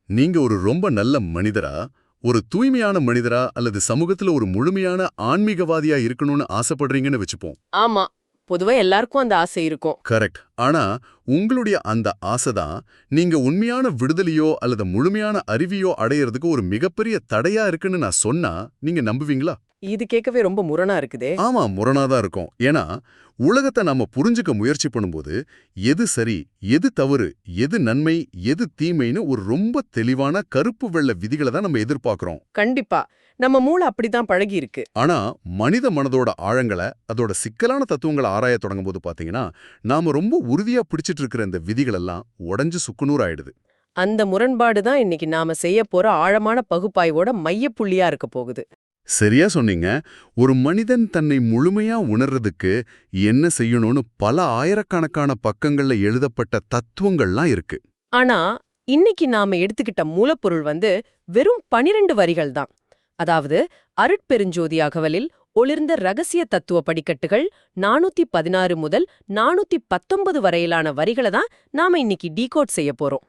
நீங்க ஒரு ரொம்ப நல்ல மனிதரா, ஒரு தூய்மையான மனிதரா அல்லது சமூகத்துல ஒரு முழுமையான ஆன்மீகவாதியா இருக்கணும்னு ஆசைப்படுறீங்கன்னு வச்சுப்போம். ஆமா. பொதுவா எல்லாருக்கும் அந்த ஆசை இருக்கும். கரெக்ட். ஆனா உங்களுடைய அந்த ஆசைதான் நீங்க உண்மையான விடுதலையோ அல்லது முழுமையான அறிவையோ அடையறதுக்கு ஒரு மிகப்பெரிய தடையா இருக்குன்னு நான் சொன்னா நீங்க நம்புவீங்களா? இது கேட்கவே ரொம்ப முரணா இருக்குதே. ஆமா, முரணாதான் இருக்கும். ஏன்னா உலகத்தை நாம புரிஞ்சுக்க முயற்சி பண்ணும்போது எது சரி, எது தவறு, எது நன்மை, எது தீமைன்னு ஒரு ரொம்ப தெளிவான கருப்பு வெள்ளை விதிகளை தான் நம்ம எதிர்பார்க்கிறோம். கண்டிப்பா. நம்ம மூளை அப்படிதான் பழகி இருக்கு. ஆனா மனித மனதோட ஆழங்களை, அதோட சிக்கலான தத்துவங்களை ஆராய தொடங்கும் போது பாத்தீங்கன்னா நாம ரொம்ப உறுதியா பிடிச்சிட்டு இருக்கிற இந்த விதிகள் எல்லாம் உடைஞ்சு சுக்குநூறு ஆயிடுது. அந்த முரண்பாடு தான் இன்னைக்கு நாம செய்ய போற ஆழமான பகுப்பாய்வோட மையப்புள்ளியா இருக்க போகுது. சரியா சொன்னீங்க. ஒரு மனிதன் தன்னை முழுமையா உணர்றதுக்கு என்ன செய்யணும்னு பல ஆயிரக்கணக்கான பக்கங்கள்ல எழுதப்பட்ட தத்துவங்கள்லாம் இருக்கு. ஆனா இன்னைக்கு நாம எடுத்துக்கிட்ட மூலப்பொருள் வெறும் 12 வரிகள் தான். அதாவது அருட்பெருஞ்சோதி அகவலில் ஒளிர்ந்த ரகசிய தத்துவ படிக்கட்டுகள் 416 முதல் 419 வரையிலான வரிகளை தான் நாம இன்னைக்கு டீகோட் செய்ய போறோம்.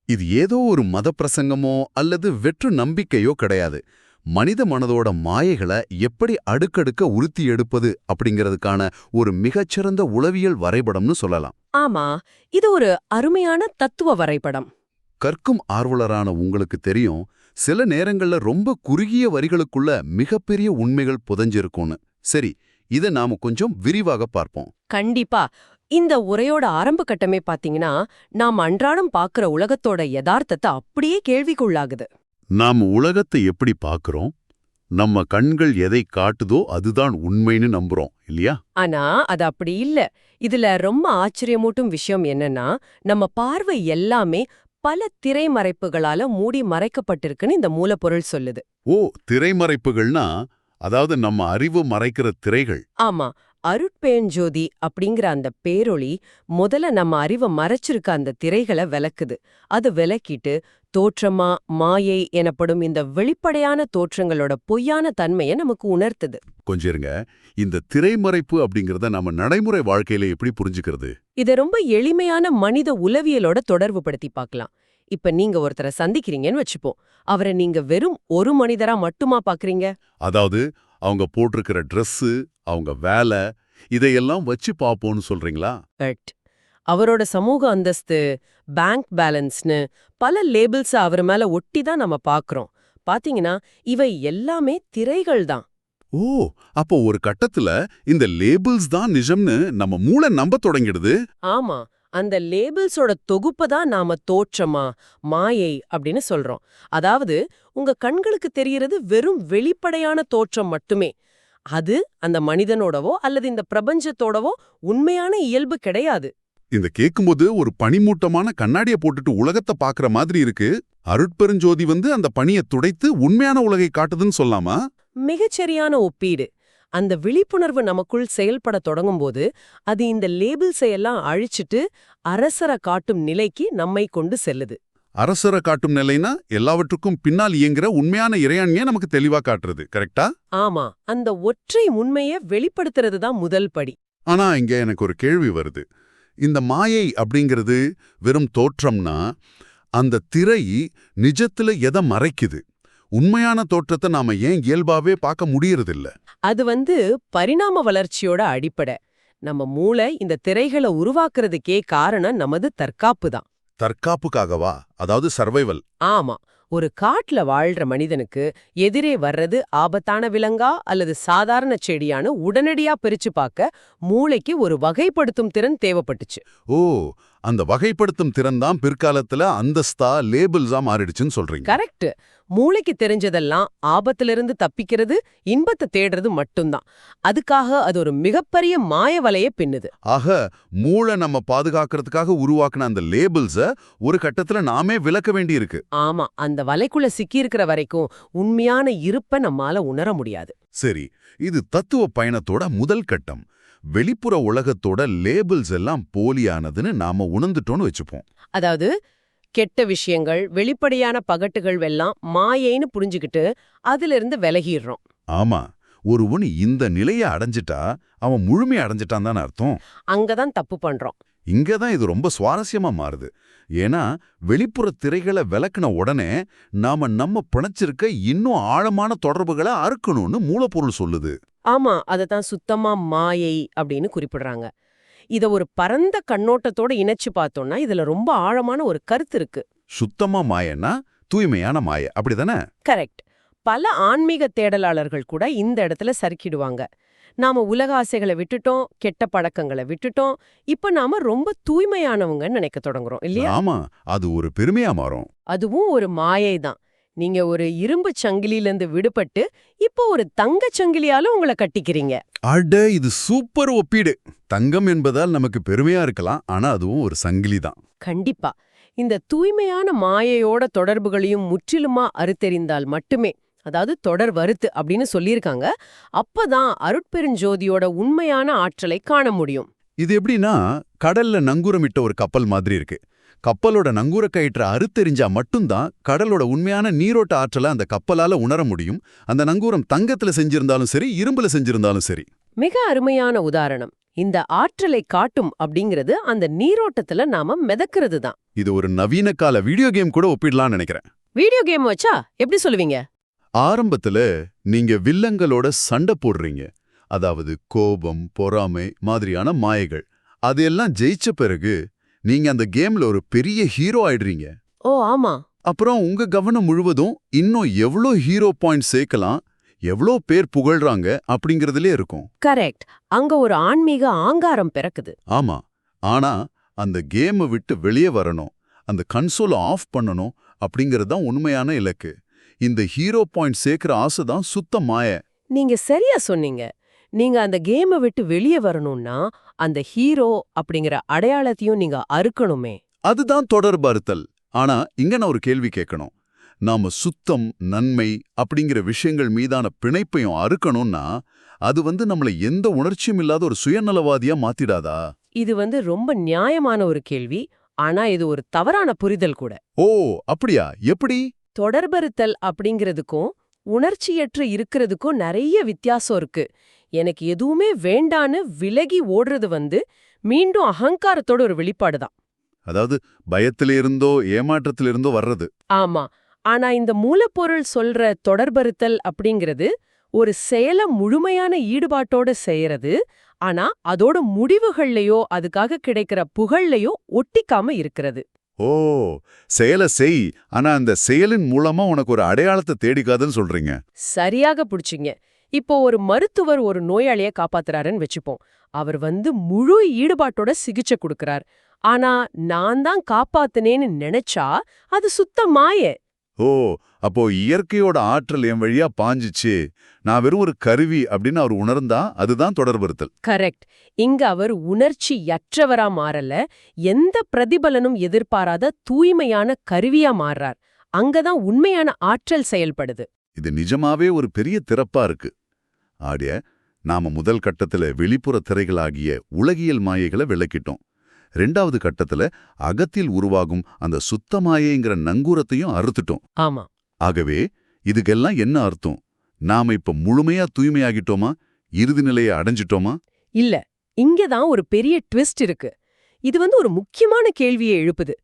இது ஏதோ ஒரு மத பிரசங்கமோ அல்லது வெற்று நம்பிக்கையோ கிடையாது. மனித மனதோட மாயைகளை எப்படி அடுக்கடுக்க உறுத்தி எடுப்பது அப்படிங்கிறதுக்கான ஒரு மிகச்சிறந்த உளவியல் வரைபடம்னு சொல்லலாம். ஆமா, இது ஒரு அருமையான தத்துவ வரைபடம். கற்கும் ஆர்வலரான உங்களுக்கு தெரியும், சில நேரங்கள்ல ரொம்ப குறுகிய வரிகளுக்குள்ள மிகப்பெரிய உண்மைகள் புதைஞ்சிருக்கும்னு. சரி, இதை நாம கொஞ்சம் விரிவாக பார்ப்போம். கண்டிப்பா. இந்த உரையோட ஆரம்ப கட்டமே பாத்தீங்கன்னா, நாம் அன்றாடம் பார்க்கிற உலகத்தோட யதார்த்தத்தை அப்படியே கேள்விக்குள்ளாகுது. நாம உலகத்தை எப்படி பார்க்கறோம்? நம்ம கண்கள் எதை காட்டுதோ அதுதான் உண்மைன்னு நம்புறோம் இல்லையா? ஆனா அது அப்படி இல்ல. இதுல ரொம்ப ஆச்சரியமூட்டும் விஷயம் என்னன்னா, நம்ம பார்வை எல்லாமே பல திரைமறைப்புகளால மூடி மறைக்கப்பட்டிருக்குன்னு இந்த மூலப்பொருள் சொல்லுது. ஓ, திரைமறைப்புகள்னா அதாவது நம்ம அறிவு மறைக்கிற திரைகள். ஆமா, அருட்பெருஞ்சோதி அப்படிங்கிற அந்த பேரொளி முதல்ல நம்ம அறிவை மறைச்சிருக்க அந்த திரைகளை விலக்குது. அது விலக்கிட்டு தோற்றமா மாயை எனப்படும் இந்த வெளிப்படையான தோற்றங்களோட பொய்யான தன்மையை நமக்கு உணர்த்துது. கொஞ்சம் இருங்க, இந்த திரைமறைப்பு அப்படிங்கறத நம்ம நடைமுறை வாழ்க்கையில எப்படி புரிஞ்சுக்கிறது? இதை ரொம்ப எளிமையான மனித உளவியலோட தொடர்பு படுத்தி பார்க்கலாம். இப்ப நீங்க ஒருத்தரை சந்திக்கிறீங்கன்னு வச்சுப்போம். அவரை நீங்க வெறும் ஒரு மனிதரா மட்டுமா பாக்குறீங்க? அதாவது அவங்க போட்டிருக்கிற ட்ரெஸ்ஸு, அவங்க வேலை, இதையெல்லாம் வச்சு பாப்போம்னு சொல்றீங்களா? கரெக்ட். அவரோட சமூக அந்தஸ்து, பேங்க் பேலன்ஸ்னு பல லேபிள்ஸ் அவர் மேல ஒட்டி தான் நம்ம பாக்குறோம். பாத்தீங்கன்னா இவை எல்லாமே திரைகள் தான். ஓ, அப்போ ஒரு கட்டத்துல இந்த லேபிள்ஸ் தான் நிஜம்னு நம்ம மூளை நம்ப தொடங்கிடுது. ஆமா, அந்த லேபிள்ஸோட தொகுப்பை தான் நாம தோற்றமா மாயை அப்படின்னு சொல்றோம். அதாவது உங்க கண்களுக்கு தெரியறது வெறும் வெளிப்படையான தோற்றம் மட்டுமே. அது அந்த மனிதனோடவோ அல்லது இந்த பிரபஞ்சத்தோடவோ உண்மையான இயல்பு கிடையாது. இந்த கேக்கும்போது ஒரு பனிமூட்டமான கண்ணாடிய போட்டுட்டு உலகத்தை பாக்குற மாதிரி இருக்கு. அருட்பெருஞ்சோதி அந்த பனியை துடைத்து உண்மையான உலகை காட்டுதுன்னு சொல்லாமா? மிகச்சரியான ஒப்பீடு. அந்த விழிப்புணர்வு நமக்குள் செயல்பட தொடங்கும்போது அது இந்த லேபிள்ஸை எல்லாம் அழிச்சிட்டு அரசரை காட்டும் நிலைக்கு நம்மை கொண்டு செல்லுது. அரசரை காட்டும் நிலைனா எல்லாவற்றுக்கும் பின்னால் இயங்குற உண்மையான இறையாண்மையை நமக்கு தெளிவா காட்டுறது. கரெக்டா? ஆமா, அந்த ஒற்றை உண்மையை வெளிப்படுத்துறது தான் முதல் படி. ஆனா இங்க எனக்கு ஒரு கேள்வி வருது. இந்த மாயை அப்படிங்கிறது வெறும் தோற்றம்னா, அந்த திரை நிஜத்துல எதை மறைக்குது? உண்மையான தோற்றத்தை நாம ஏன் இயல்பாவே பார்க்க முடியறதில்ல? அது பரிணாம வளர்ச்சியோட அடிப்படை. நம்ம மூளை இந்த திரைகளை உருவாக்குறதுக்கே காரணம் நமது தற்காப்பு தான். தற்காப்புக்காகவா? அதாவது சர்வைவல். ஆமா, ஒரு காட்டுல வாழ்ற மனிதனுக்கு எதிரே வர்றது ஆபத்தான விலங்கா அல்லது சாதாரண செடியான்னு உடனடியா பிரிச்சு பார்க்க மூளைக்கு ஒரு வகைப்படுத்தும் திறன் தேவைப்பட்டுச்சு. ஓ, அந்த வகைப்படுத்தும் திறன் தான் பிற்காலத்துல அந்தஸ்தா லேபிள்ஸா மாறிடுச்சுன்னு சொல்றீங்க. கரெக்ட். மூளைக்கு தெரிஞ்சதெல்லாம் ஆபத்திலிருந்து தப்பிக்கிறது, இன்பத்தை தேடுறது மட்டும்தான். அதுக்காக அது ஒரு மிகப்பெரிய மாய வலைய பின்னுது. ஆக மூளை நம்ம பாதுகாக்கிறதுக்காக உருவாக்குன அந்த லேபிள்ஸ ஒரு கட்டத்துல நாமே விலக்க வேண்டியிருக்கு. ஆமா, அந்த வலைக்குள்ள சிக்கியிருக்கிற வரைக்கும் உண்மையான இருப்பை நம்மால உணர முடியாது. சரி, இது தத்துவ பயணத்தோட முதல் கட்டம். வெளிப்புற உலகத்தோட லேபிள்ஸ் எல்லாம் போலியானதுன்னு நாம உணர்ந்துட்டோன்னு வச்சுப்போம். அதாவது கெட்ட விஷயங்கள், வெளிப்படையான பகட்டுகள் எல்லாம் மாயைன்னு புரிஞ்சுக்கிட்டு அதிலிருந்து விலகிடுறோம். ஆமா, ஒருவன் இந்த நிலையை அடைஞ்சிட்டா அவன் முழுமையை அடைஞ்சிட்டான் தான் அர்த்தம். அங்கதான் தப்பு பண்றோம். இங்கதான் இது ரொம்ப சுவாரஸ்யமா மாறுது. ஏன்னா வெளிப்புற திரைகளை விலக்கின உடனே நாம நம்ம பிணைச்சிருக்க இன்னும் ஆழமான தொடர்புகளை அறுக்கணும்னு மூலப்பொருள் சொல்லுது. ஆமா, அதத்தான் சுத்தமா மாயை அப்படின்னு குறிப்பிடுறாங்க. இத ஒரு பரந்த கண்ணோட்டத்தோட இணைச்சு பார்த்தோம்னா இதுல ரொம்ப ஆழமான ஒரு கருத்து இருக்கு. சுத்தமா மாயன்னா தூய்மையான மாய, அப்படிதானே? கரெக்ட். பல ஆன்மீக தேடலாளர்கள் கூட இந்த இடத்துல சறுக்கிடுவாங்க. நாம உலக ஆசைகளை விட்டுட்டோம், கெட்ட பழக்கங்களை விட்டுட்டோம், இப்ப நாம ரொம்ப தூய்மையானவங்கன்னு நினைக்க தொடங்குறோம் இல்லையா? ஆமா, அது ஒரு பெருமையா மாறும். அதுவும் ஒரு மாயை தான். நீங்க ஒரு இரும்பு சங்கிலியிலிருந்து விடுபட்டு இப்போ ஒரு தங்கச் சங்கிலியால உங்களை கட்டிக்கிறீங்க. அட, இது சூப்பர் ஒப்பீடு. தங்கம் என்பதால் நமக்கு பெருமையா இருக்கலாம், ஆனா அதுவும் ஒரு சங்கிலி தான். கண்டிப்பா. இந்த தூய்மையான மாயையோட தொடர்புகளையும் முற்றிலுமா அறுத்தெறிந்தால் மட்டுமே, அதாவது தொடர் வருத்து அப்படின்னு சொல்லியிருக்காங்க, அப்பதான் அருட்பெருஞ்சோதியோட உண்மையான ஆற்றலை காண முடியும். இது எப்படின்னா, கடல்ல நங்கூரமிட்ட ஒரு கப்பல் மாதிரி இருக்கு. கப்பலோட நங்கூர கயிற்ற அறுத்தெறிஞ்சா மட்டும்தான் கடலோட உண்மையான நீரோட்ட ஆற்றலை அந்த கப்பலால உணர முடியும். அந்த நங்கூரம் தங்கத்துல செஞ்சிருந்தாலும் சரி, இரும்புல செஞ்சிருந்தாலும் சரி. மிக அருமையான உதாரணம். இந்த ஆற்றலை காட்டும் அப்படிங்கிறது அந்த நீரோட்டத்துல நாம மிதக்கிறது தான். இது ஒரு நவீன கால வீடியோ கேம் கூட ஒப்பிடலாம்னு நினைக்கிறேன். வீடியோ கேம் வச்சா எப்படி சொல்லுவீங்க? ஆரம்பத்துல நீங்க வில்லங்களோட சண்டை போடுறீங்க. அதாவது கோபம், பொறாமை மாதிரியான மாயைகள். அதையெல்லாம் ஜெயிச்ச பிறகு நீங்க அந்த கேம்ல ஒரு பெரிய ஹீரோ ஆயிடுறீங்க. ஓ ஆமா. அப்புறம் உங்க கவனம் முழுவதும் இன்னும் எவ்வளோ ஹீரோ பாயிண்ட் சேர்க்கலாம், எவ்வளோ பேர் புகழ்றாங்க அப்படிங்கறதுலே இருக்கும். கரெக்ட். அங்க ஒரு ஆன்மீக ஆங்காரம் பிறக்குது. ஆமா, ஆனா அந்த கேமை விட்டு வெளியே வரணும், அந்த கன்சோலை ஆஃப் பண்ணணும் அப்படிங்கிறது தான் உண்மையான இலக்கு. இந்த ஹீரோ பாயிண்ட் சேர்க்கிற ஆசை தான் சுத்த மாய. நீங்க சரியா சொன்னீங்க. நீங்க அந்த கேமை விட்டு வெளியே வரணும்னா அந்த ஹீரோ அப்படிங்கிற அடையாளத்தையும் நீங்க அறுக்கணுமே. அதுதான் தொடர்பு அறுத்தல். ஆனா இங்க நான் ஒரு கேள்வி கேட்கணும். நாம சுத்தம், நன்மை அப்படிங்கிற விஷயங்கள் மீதான பிணைப்பையும் அறுக்கணும்னா அது நம்மளை எந்த உணர்ச்சியும் இல்லாத ஒரு சுயநலவாதியா மாத்திடாதா? இது ரொம்ப நியாயமான ஒரு கேள்வி. ஆனா இது ஒரு தவறான புரிதல் கூட. ஓ அப்படியா? எப்படி? தொடர்பறுத்தல் அப்படிங்கிறதுக்கும் உணர்ச்சியற்று இருக்கிறதுக்கும் நிறைய வித்தியாசம் இருக்கு. எனக்கு எதுவுமே வேண்டான்னு விலகி ஓடுறது மீண்டும் அகங்காரத்தோட ஒரு வெளிப்பாடுதான். அதாவது பயத்திலிருந்தோ ஏமாற்றத்திலிருந்தோ வர்றது. ஆமா. ஆனா இந்த மூலப்பொருள் சொல்ற தொடர்பறுத்தல் அப்படிங்கிறது ஒரு செயலை முழுமையான ஈடுபாட்டோட செய்யறது. ஆனா அதோட முடிவுகள்லயோ அதுக்காக கிடைக்கிற புகழ்லையோ ஒட்டிக்காம இருக்கிறது. ஓ, செயலை செய், ஆனா அந்த செயலின் மூலமா உனக்கு ஒரு அடையாளத்தை தேடிக்காதுன்னு சொல்றீங்க. சரியாக புடிச்சிங்க. இப்போ ஒரு மருத்துவர் ஒரு நோயாளிய காப்பாத்துறாருன்னு வச்சுப்போம். அவர் முழு ஈடுபாட்டோட சிகிச்சை கொடுக்கறார். ஆனா நான் தான் காப்பாத்துனேன்னு நினைச்சா அது சுத்த மாய. ஓ, அப்போ இயற்கையோட ஆற்றல் என் வழியா பாஞ்சிச்சு, நான் வெறும் ஒரு கருவி அப்படின்னு அவர் உணர்ந்தா அதுதான் தொடர்பறுத்தல். கரெக்ட். இங்க அவர் உணர்ச்சியற்றவரா மாறல, எந்த பிரதிபலனும் எதிர்பாராத தூய்மையான கருவியா மாறுறார். அங்கதான் உண்மையான ஆற்றல் செயல்படுது. இது நிஜமாவே ஒரு பெரிய திறப்பா இருக்கு. ஆடிய நாம முதல் கட்டத்துல வெளிப்புற திரைகளாகிய உலகியல் மாயைகளை விளக்கிட்டோம். 2வது கட்டத்துல அகத்தில் உருவாகும் அந்த சுத்த மாயைங்கிற நங்கூரத்தையும் அறுத்துட்டோம். ஆமா. ஆகவே இதுக்கெல்லாம் என்ன அர்த்தம்? நாம இப்ப முழுமையா தூய்மையாகிட்டோமா? இறுதி நிலையை அடைஞ்சிட்டோமா? இல்ல. இங்கதான் ஒரு பெரிய ட்விஸ்ட் இருக்கு. இது ஒரு முக்கியமான கேள்வியை எழுப்புது.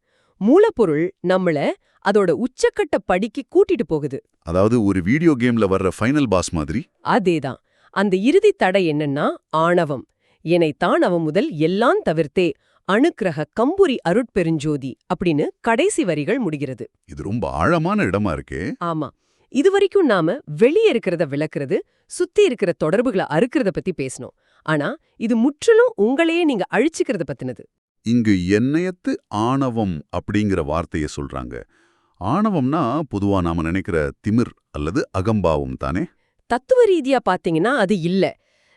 மூலப்பொருள் நம்மள அதோட உச்சக்கட்ட படிக்கு கூட்டிட்டு போகுது. அதாவது ஒரு வீடியோ கேம்ல வர்ற ஃபைனல் பாஸ் மாதிரி. அதேதான். அந்த இறுதி தடை என்னன்னா ஆணவம். எனைத்தான் அவன் முதல் எல்லாம் தவிர்த்தே அணுக்கிரக கம்புரி அருட்பெருஞ்சோதி அப்படின்னு கடைசி வரிகள் முடிகிறது. இது ரொம்ப ஆழமான இடமா இருக்கே. ஆமா. இதுவரைக்கும் நாம வெளியே இருக்கிறத விளக்குறது, சுத்தி இருக்கிற தொடர்புகளை அறுக்கிறத பத்தி பேசணும். ஆனா இது முற்றிலும் உங்களையே நீங்க அழிச்சுக்கிறத பத்தினது. இங்கு எண்ணயத்து ஆணவம் அப்படிங்கிற வார்த்தையை சொல்றாங்க. ஆணவம்னா பொதுவா நாம நினைக்கிற திமிர் அல்லது அகம்பாவம் தானே? தத்துவ ரீதியா பாத்தீங்கன்னா அது இல்ல.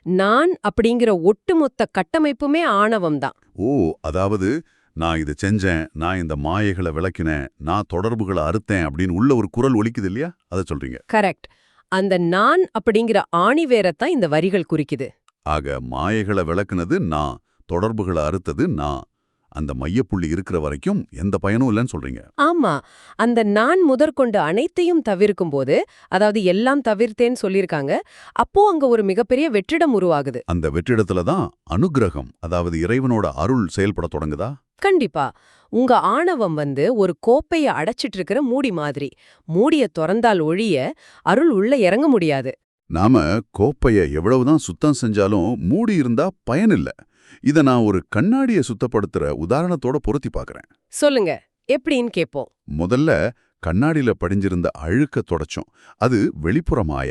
நான் அப்படிங்கிற ஒட்டுமொத்த கட்டமைப்புமே ஆணவம் தான். ஓ, அதாவது நான் இதை செஞ்சேன், நான் இந்த மாயைகளை விளக்கினேன், நான் தொடர்புகளை அறுத்தேன் அப்படின்னு உள்ள ஒரு குரல் ஒலிக்குது இல்லையா? அதை சொல்றீங்க. கரெக்ட். அந்த நான் அப்படிங்கிற ஆணிவேரத்தான் இந்த வரிகள் குறிக்குது. ஆக மாயைகளை விளக்குனது நான், தொடர்புகளை அறுத்தது நான். அந்த மையப்புள்ளி இருக்கிற வரைக்கும் எந்த பயனும் இல்லைன்னு சொல்றீங்க. ஆமா, அந்த நான் முதற்கொண்டு அனைத்தையும் தவிர்க்கும்போது, அதாவது எல்லாம் தவிர்த்தேன்னு சொல்லியிருக்காங்க, அப்போ அங்க ஒரு மிகப்பெரிய வெற்றிடம் உருவாகுது. அந்த வெற்றிடத்துல தான் அனுக்கிரகம், அதாவது இறைவனோட அருள் செயல்படத் தொடங்குதா? கண்டிப்பா. உங்க ஆணவம் ஒரு கோப்பைய அடைச்சிட்டு இருக்கிற மூடி மாதிரி. மூடிய தொறந்தால் ஒழிய அருள் உள்ள இறங்க முடியாது. நாம கோப்பைய எவ்வளவுதான் சுத்தம் செஞ்சாலும் மூடி இருந்தா பயனில்ல. இத நான் ஒரு கண்ணாடியை சுத்தப்படுத்துற உதாரணத்தோட பொருத்தி பார்க்கறேன். சொல்லுங்க, எப்படின்னு கேட்போம். முதல்ல கண்ணாடியில படிஞ்சிருந்த அழுக்க தொடச்சோம். அது வெளிப்புற மாய.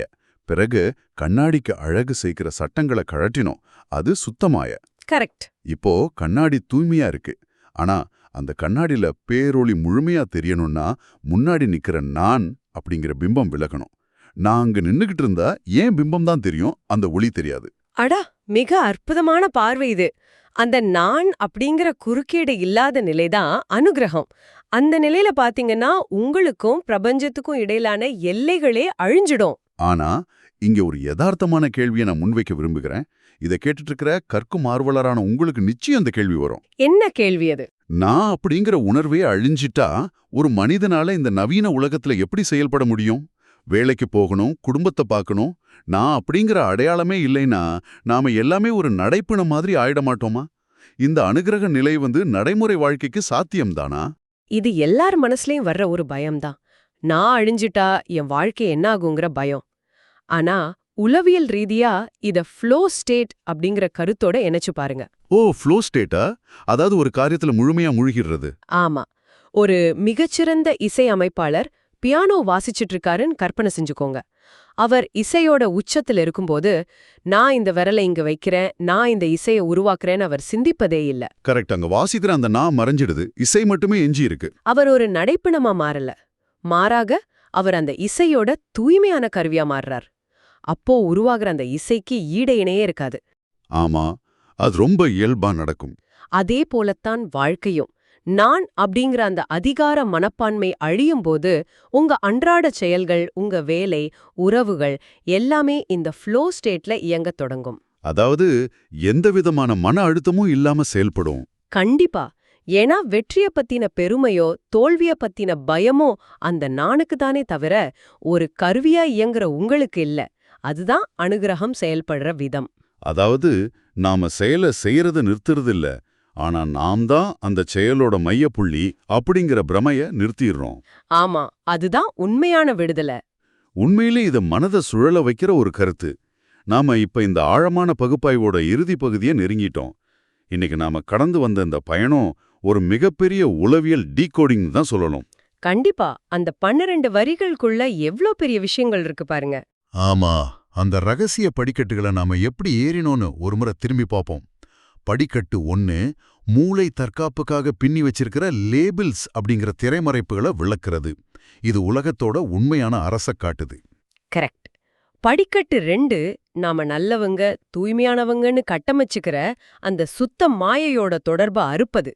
பிறகு கண்ணாடிக்கு அழகு சேர்க்கிற சட்டங்களை கழட்டினோம். அது சுத்தமாய. கரெக்ட். இப்போ கண்ணாடி தூய்மையா இருக்கு. ஆனா அந்த கண்ணாடியில பேரொளி முழுமையா தெரியணும்னா முன்னாடி நிக்கிற நான் அப்படிங்கிற பிம்பம் விலகணும். நான் அங்க நின்னுகிட்டு இருந்தா ஏன் பிம்பம் தான் தெரியும், அந்த ஒளி தெரியாது. அடா, மிக அற்புதமான பார்வை இது. அந்த நான் அப்படிங்கிற குறுக்கீடு இல்லாத நிலைதான் அனுக்கிரகம். அந்த நிலையில பாத்தீங்கன்னா உங்களுக்கும் பிரபஞ்சத்துக்கும் இடையிலான எல்லைகளே அழிஞ்சிடும். ஆனா இங்க ஒரு யதார்த்தமான கேள்வியை நான் முன்வைக்க விரும்புகிறேன். இதை கேட்டுட்டு இருக்கிற கற்கும் ஆர்வலரான உங்களுக்கு நிச்சயம் அந்த கேள்வி வரும். என்ன கேள்வி அது? நான் அப்படிங்கிற உணர்வே அழிஞ்சிட்டா ஒரு மனிதனால இந்த நவீன உலகத்துல எப்படி செயல்பட முடியும்? வேலைக்கு போகணும், குடும்பத்தை பார்க்கணும். நான் அப்படிங்கிற அடையாளமே இல்லைன்னா நாம எல்லாமே ஒரு நடைப்பிணம் மாதிரி ஆயிட மாட்டோமா? இந்த அனுக்கிரக நிலை நடைமுறை வாழ்க்கைக்கு சாத்தியம்தானா? இது எல்லார் மனசுலயும் வர்ற ஒரு பயம்தான். நான் அழிஞ்சிட்டா என் வாழ்க்கை என்ன ஆகுங்கிற பயம். ஆனா உளவியல் ரீதியா இத ஃப்ளோ ஸ்டேட் அப்படிங்கிற கருத்தோட இணைச்சு பாருங்க. ஓ, ஃப்ளோ ஸ்டேட்டா? அதாவது ஒரு காரியத்துல முழுமையா மூழ்கிறது. ஆமா, ஒரு மிகச்சிறந்த இசை அமைப்பாளர் பியானோ வாசிச்சிட்டு இருக்காருன்னு கற்பனை செஞ்சுக்கோங்க. அவர் இசையோட உச்சத்துல இருக்கும்போது, நான் இந்த விரலை இங்க வைக்கிறேன், நான் இந்த இசையை உருவாக்குறேன்னு அவர் சிந்திப்பதே இல்ல. கரெக்ட். அங்க வாசிக்கிற அந்த நான் மறைஞ்சிடுது, இசை மட்டுமே எஞ்சி இருக்கு. அவர் ஒரு நடைப்பிணமா மாறல. மாறாக அவர் அந்த இசையோட தூய்மையான கருவியா மாறுறார். அப்போ உருவாகிற அந்த இசைக்கு ஈடு இணையே இருக்காது. ஆமா, அது ரொம்ப இயல்பா நடக்கும். அதே போலத்தான் வாழ்க்கையும். நான் அப்படிங்கிற அந்த அதிகார மனப்பான்மை அழியும்போது உங்க அன்றாட செயல்கள், உங்க வேலை, உறவுகள் எல்லாமே இந்த ஃப்ளோ ஸ்டேட்ல இயங்கத் தொடங்கும். அதாவது எந்த விதமான மன அழுத்தமும் இல்லாம செயல்படும். கண்டிப்பா. ஏன்னா வெற்றிய பத்தின பெருமையோ தோல்விய பத்தின பயமோ அந்த நானுக்கு தானே தவிர ஒரு கருவியா இயங்குற உங்களுக்கு இல்ல. அதுதான் அனுக்கிரகம் செயல்படுற விதம். அதாவது நாம செயலை செய்யறத நிறுத்துறது இல்ல, ஆனா நாம் தான் அந்த செயலோட மையப்புள்ளி அப்படிங்கிற பிரமைய நிறுத்திடுறோம். ஆமா, அதுதான் உண்மையான விடுதலை. உண்மையிலே இத மனதை சுழல வைக்கிற ஒரு கருத்து. நாம இப்ப இந்த ஆழமான பகுப்பாய்வோட இறுதி பகுதியை நெருங்கிட்டோம். இன்னைக்கு நாம கடந்து வந்த இந்த பயணம் ஒரு மிகப்பெரிய உளவியல் டீகோடிங் தான் சொல்லணும். கண்டிப்பா. அந்த 12 வரிகளுக்குள்ள எவ்ளோ பெரிய விஷயங்கள் இருக்கு பாருங்க. ஆமா, அந்த ரகசிய படிக்கட்டுகளை நாம எப்படி ஏறினோன்னு ஒருமுறை திரும்பி பார்ப்போம். படிக்கட்டு 1 மூளை தற்காப்புக்காக பின்னி வச்சிருக்கிற லேபிள்ஸ் அப்படிங்கிற திரைமறைப்புகளை விளக்குறது. இது உலகத்தோட உண்மையான அரச காட்டுது. கரெக்ட். படிக்கட்டு 2 நாம நல்லவங்க, தூய்மையானவங்கன்னு கட்டமைச்சுக்கிற அந்த சுத்த மாயையோட தொடர்பை அறுப்பது.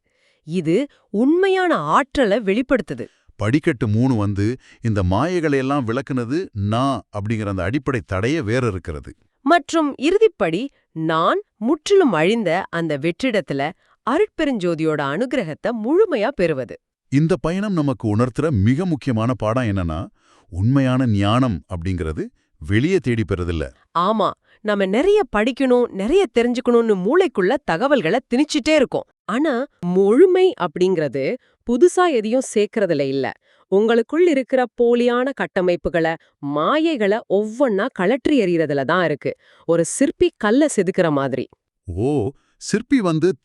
இது உண்மையான ஆற்றலை வெளிப்படுத்துது. படிக்கட்டு 3 இந்த மாயைகளையெல்லாம் விளக்குனது நான் அப்படிங்கிற அந்த அடிப்படை தடைய வேற இருக்கிறது. மற்றும் இறுதிப்படி நான் முற்றிலும் அழிந்த அந்த வெற்றிடத்துல அருட்பெருஞ்சோதியோட அனுக்கிரகத்தை முழுமையா பெறுவது. இந்த பயணம் நமக்கு உணர்த்துற மிக முக்கியமான பாடம் என்னன்னா, உண்மையான ஞானம் அப்படிங்கிறது வெளியே தேடி பெறதில்ல. ஆமா, நம்ம நிறைய படிக்கணும், நிறைய தெரிஞ்சுக்கணும்னு மூளைக்குள்ள தகவல்களை திணிச்சிட்டே இருக்கோம். ஆனா முழுமை அப்படிங்கிறது புதுசா எதையும் சேர்க்கறதுல இல்ல. உங்களுக்குள் இருக்கிற போலியான கட்டமைப்புகளை, மாயைகளை ஒவ்வொன்னா கழற்றி எறியறதுல தான் இருக்கு. ஒரு சிற்பி கல்ல செதுக்கிற மாதிரி. ஓ, சிற்பி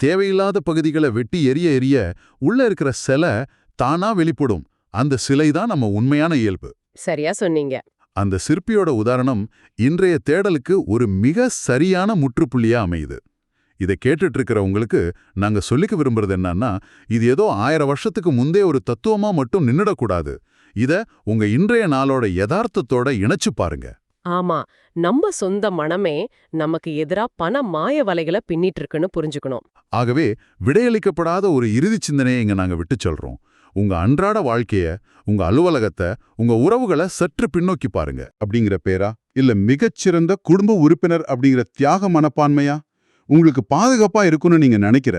தேவையில்லாத பகுதிகளை வெட்டி எரிய எரிய உள்ள இருக்கிற சிலை தானா வெளிப்படும். அந்த சிலை தான் நம்ம உண்மையான இயல்பு. சரியா சொன்னீங்க. அந்த சிற்பியோட உதாரணம் இன்றைய தேடலுக்கு ஒரு மிக சரியான முற்றுப்புள்ளியா அமையுது. இதை கேட்டுட்டு இருக்கிற உங்களுக்கு நாங்க சொல்லிக்க விரும்புறது என்னன்னா, இது ஏதோ 1000 வருஷத்துக்கு முந்தே ஒரு தத்துவமா மட்டும் நின்னுடக்கூடாது. இத உங்க இன்றைய நாளோட யதார்த்தத்தோட இணைச்சு பாருங்க. ஆமா, நம்ம சொந்த மனமே நமக்கு எதிரா பண மாய வலைகளை பின்னிட்டு இருக்குன்னு புரிஞ்சுக்கணும். ஆகவே விடையளிக்கப்படாத ஒரு இறுதி சிந்தனையை இங்க நாங்க விட்டு சொல்றோம். உங்க அன்றாட வாழ்க்கைய, உங்க அலுவலகத்தை, உங்க உறவுகளை சற்று பின்னோக்கி பாருங்க. அப்படிங்கிற பேரா இல்ல மிகச்சிறந்த குடும்ப உறுப்பினர் அப்படிங்கிற தியாக மனப்பான்மையா? உங்களுக்கு பாதுகாப்பா இருக்குன்னு நீங்க நினைக்கிற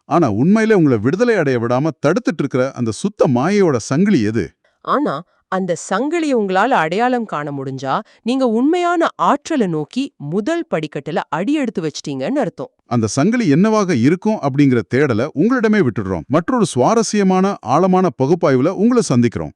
ஆனா உண்மையிலே உங்களை விடுதலை அடைய விடாம தடுத்துட்டு இருக்கிற அந்த சுத்த மாயையோட சங்கிலி எது? ஆனா அந்த சங்கிலியை உங்களால அடையாளம் காண முடிஞ்சா நீங்க உண்மையான ஆற்றலை நோக்கி முதல் படிக்கட்டுல அடி எடுத்து வச்சிட்டீங்கன்னு அர்த்தம். அந்த சங்கிலி என்னவாக இருக்கும் அப்படிங்கிற தேடலை உங்களிடமே விட்டுடுறோம். மற்றொரு சுவாரஸ்யமான ஆழமான பகுப்பாய்வுல உங்களை சந்திக்கிறோம்.